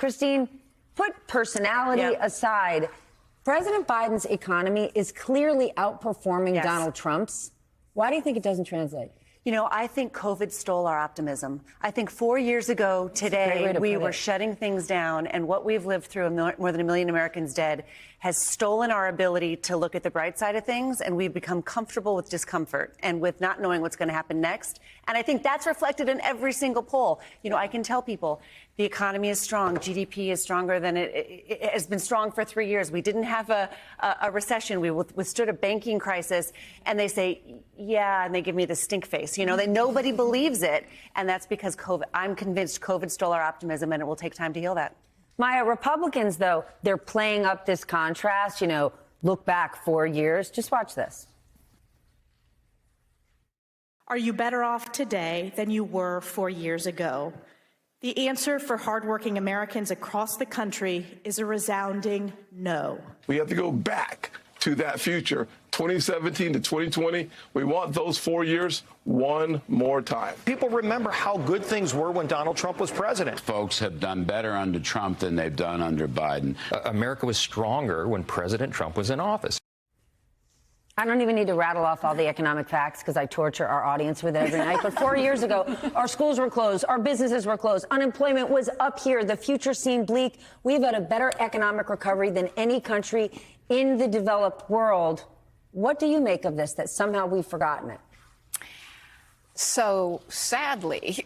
Christine, put personality aside. President Biden's economy is clearly outperforming Donald Trump's. Why do you think it doesn't translate? You know, I think COVID stole our optimism. I think 4 years ago today, we were shutting things down, and what we've lived through, more than 1 million Americans dead, has stolen our ability to look at the bright side of things, and we've become comfortable with discomfort and with not knowing what's going to happen next. And I think that's reflected in every single poll. You know, I can tell people the economy is strong. GDP is stronger than it has been strong for 3 years. We didn't have a recession. We withstood a banking crisis. And they say, yeah, and they give me the stink face. You know, nobody believes it. And that's because I'm convinced COVID stole our optimism, and it will take time to heal that. Maya, Republicans, though, they're playing up this contrast, you know, look back 4 years. Just watch this. Are you better off today than you were 4 years ago? The answer for hardworking Americans across the country is a resounding no. We have to go back to that future, 2017 to 2020. We want those 4 years one more time. People remember how good things were when Donald Trump was president. Folks have done better under Trump than they've done under Biden. America was stronger when President Trump was in office. I don't even need to rattle off all the economic facts because I torture our audience with it every night. But 4 years ago, our schools were closed. Our businesses were closed. Unemployment was up here. The future seemed bleak. We've had a better economic recovery than any country in the developed world. What do you make of this, that somehow we've forgotten it? So sadly,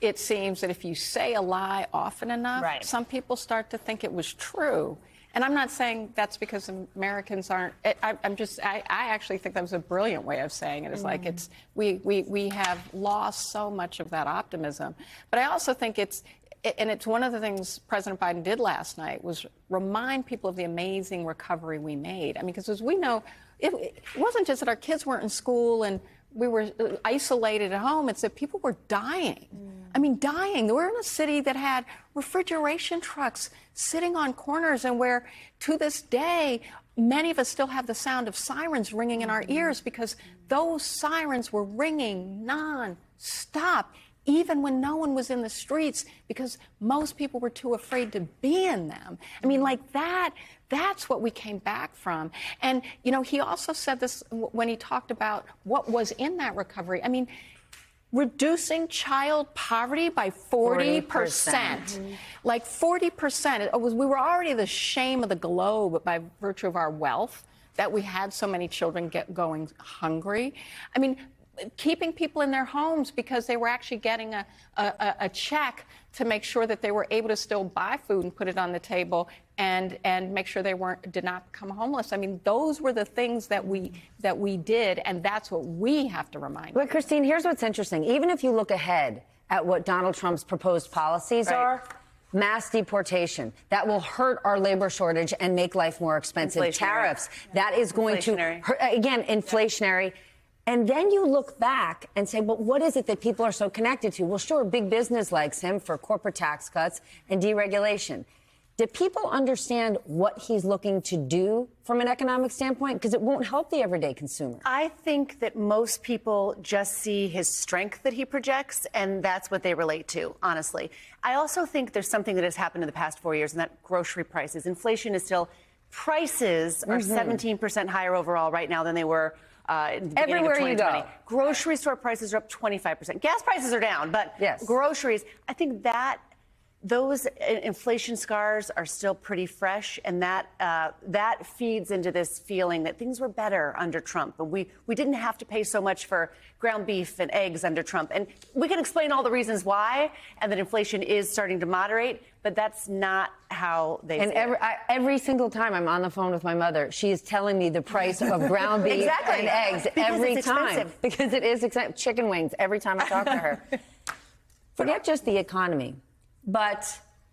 it seems that if you say a lie often enough, some people start to think it was true. And I'm not saying that's because Americans aren't. I actually think that was a brilliant way of saying it. It's like we have lost so much of that optimism. But I also think it's one of the things President Biden did last night was remind people of the amazing recovery we made. I mean, because as we know, it wasn't just that our kids weren't in school and we were isolated at home. It's that people were dying. I mean, dying. We're in a city that had refrigeration trucks sitting on corners and where, to this day, many of us still have the sound of sirens ringing in our ears because those sirens were ringing non-stop, even when no one was in the streets because most people were too afraid to be in them. I mean, like that's what we came back from. And, you know, he also said this when he talked about what was in that recovery. I mean, reducing child poverty by 40%. Like 40%. We were already the shame of the globe by virtue of our wealth, that we had so many children going hungry. I mean, keeping people in their homes because they were actually getting a check to make sure that they were able to still buy food and put it on the table and make sure they did not become homeless. I mean, those were the things that we did, and that's what we have to remind. But Christine, here's what's interesting. Even if you look ahead at what Donald Trump's proposed policies are, mass deportation, that will hurt our labor shortage and make life more expensive. Tariffs, that is going to hurt, again, inflationary. And then you look back and say, well, what is it that people are so connected to? Well, sure, big business likes him for corporate tax cuts and deregulation. Do people understand what he's looking to do from an economic standpoint? Because it won't help the everyday consumer. I think that most people just see his strength that he projects, and that's what they relate to, honestly. I also think there's something that has happened in the past 4 years, and that grocery prices. Inflation is still, prices are 17% higher overall right now than they were everywhere you go. Grocery store prices are up 25%. Gas prices are down, but groceries, I think that those inflation scars are still pretty fresh, and that feeds into this feeling that things were better under Trump. But we didn't have to pay so much for ground beef and eggs under Trump. And we can explain all the reasons why, and that inflation is starting to moderate, but that's not how they say it. Every single time I'm on the phone with my mother, she is telling me the price of ground beef and eggs every time. Because it is expensive. Chicken wings every time I talk to her. Forget just the economy. But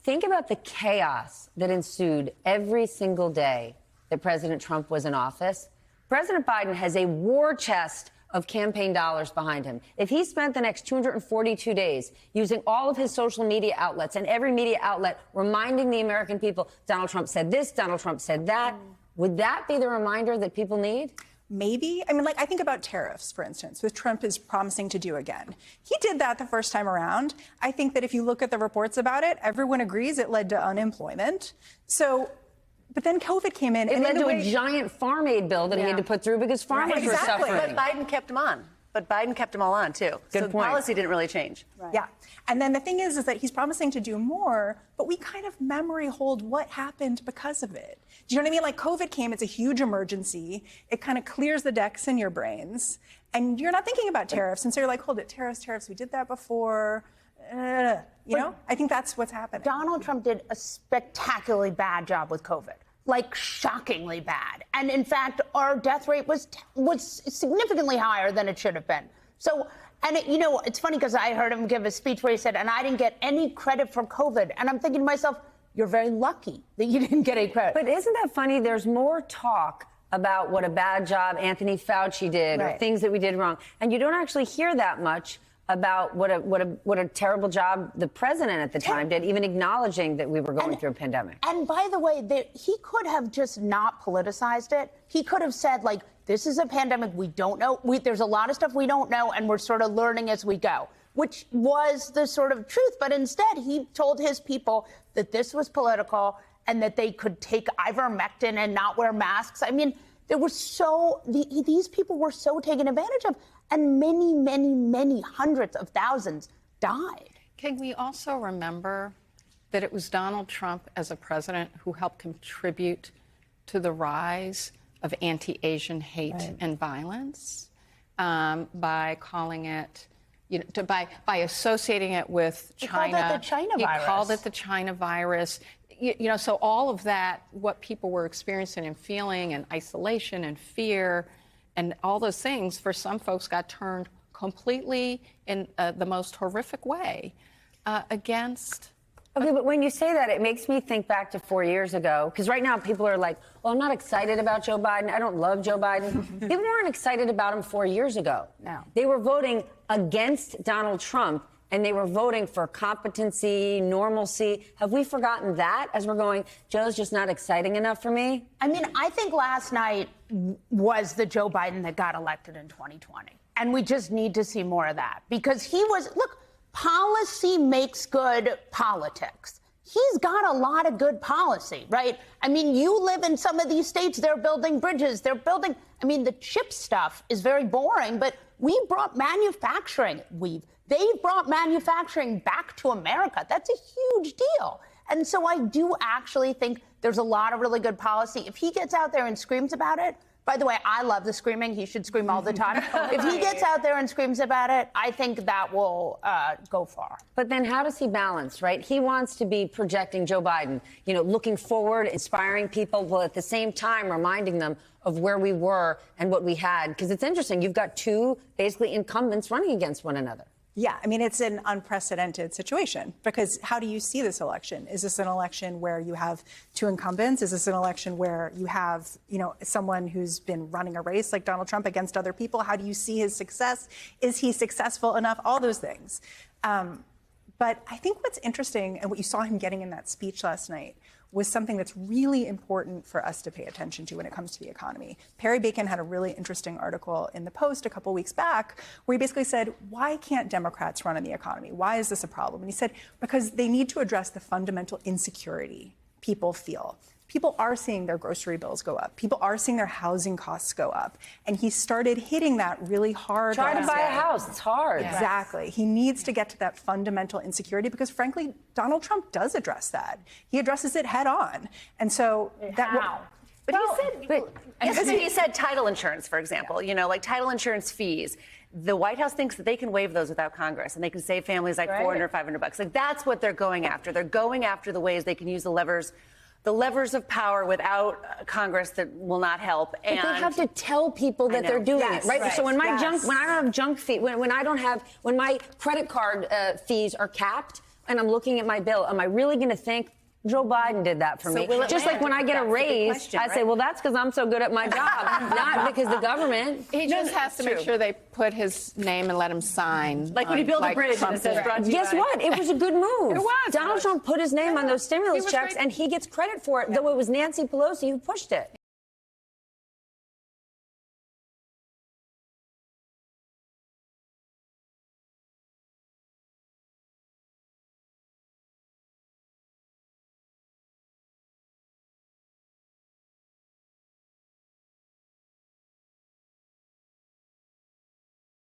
think about the chaos that ensued every single day that President Trump was in office. President Biden has a war chest of campaign dollars behind him. If he spent the next 242 days using all of his social media outlets and every media outlet reminding the American people, Donald Trump said this, Donald Trump said that, would that be the reminder that people need? maybe. I mean, like, I think about tariffs, for instance, which Trump is promising to do again. He did that the first time around. I think that if you look at the reports about it, everyone agrees it led to unemployment. So, but then COVID came in. It led to a giant farm aid bill that he had to put through because farmers were suffering. But Biden kept them on. But Biden kept them all on, too. Good so point. The policy didn't really change. Right. Yeah. And then the thing is that he's promising to do more, but we kind of memory hold what happened because of it. Do you know what I mean? Like, COVID came, it's a huge emergency. It kind of clears the decks in your brains. And you're not thinking about tariffs. And so you're like, hold it, tariffs, we did that before. You know? I think that's what's happening. Donald Trump did a spectacularly bad job with COVID. Like, shockingly bad. And in fact, our death rate was significantly higher than it should have been. So, and you know, it's funny because I heard him give a speech where he said, and I didn't get any credit for COVID. And I'm thinking to myself, you're very lucky that you didn't get any credit. But isn't that funny? There's more talk about what a bad job Anthony Fauci did or things that we did wrong. And you don't actually hear that much about what a terrible job the president at the time did, even acknowledging that we were going through a pandemic. And by the way, he could have just not politicized it. He could have said, like, this is a pandemic. We don't know. There's a lot of stuff we don't know, and we're sort of learning as we go, which was the sort of truth. But instead, he told his people that this was political and that they could take ivermectin and not wear masks. I mean, there were these people were so taken advantage of. And many, many, many hundreds of thousands died. Can we also remember that it was Donald Trump as a president who helped contribute to the rise of anti-Asian hate and violence by calling it, you know, by associating it with China. He called it the China virus. He called it the China virus. You know, so all of that, what people were experiencing and feeling, and isolation and fear, and all those things, for some folks, got turned completely in the most horrific way against. Okay, but when you say that, it makes me think back to 4 years ago. Because right now, people are like, well, I'm not excited about Joe Biden. I don't love Joe Biden. People weren't excited about him 4 years ago. No. They were voting against Donald Trump, and they were voting for competency, normalcy. Have we forgotten that as we're going, Joe's just not exciting enough for me? I mean, I think last night was the Joe Biden that got elected in 2020. And we just need to see more of that. Because he was, look, policy makes good politics. He's got a lot of good policy, right? I mean, you live in some of these states, they're building bridges, the chip stuff is very boring, but we brought manufacturing. They've brought manufacturing back to America. That's a huge deal. And so I do actually think there's a lot of really good policy. If he gets out there and screams about it, by the way, I love the screaming. He should scream all the time. If he gets out there and screams about it, I think that will go far. But then how does he balance, right? He wants to be projecting Joe Biden, you know, looking forward, inspiring people, while at the same time reminding them of where we were and what we had. Because it's interesting. You've got two basically incumbents running against one another. Yeah, I mean, it's an unprecedented situation because how do you see this election? Is this an election where you have two incumbents? Is this an election where you have, you know, someone who's been running a race like Donald Trump against other people? How do you see his success? Is he successful enough? All those things. But I think what's interesting and what you saw him getting in that speech last night was something that's really important for us to pay attention to when it comes to the economy. Perry Bacon had a really interesting article in the Post a couple weeks back where he basically said, why can't Democrats run on the economy? Why is this a problem? And he said, because they need to address the fundamental insecurity people feel. People are seeing their grocery bills go up. People are seeing their housing costs go up. And he started hitting that really hard. Try to buy a house. It's hard. Yeah. Exactly. He needs to get to that fundamental insecurity because, frankly, Donald Trump does address that. He addresses it head on. And so How? But he said title insurance, for example, you know, like title insurance fees. The White House thinks that they can waive those without Congress and they can save families like $400, $500. Like that's what they're going after. They're going after the ways they can use the levers of power without Congress that will not help. And but they have to tell people that they're doing it, right? So when my when I don't have junk fee, when my credit card fees are capped and I'm looking at my bill, am I really going to think Joe Biden did that for me? Just like when I get a raise, I say, well, that's because I'm so good at my job, not because the government. He just has to make sure they put his name and let him sign. Like when you build a bridge and it says brought to you Guess what? It was a good move. It was. Donald Trump put his name on those stimulus checks, and he gets credit for it, though it was Nancy Pelosi who pushed it.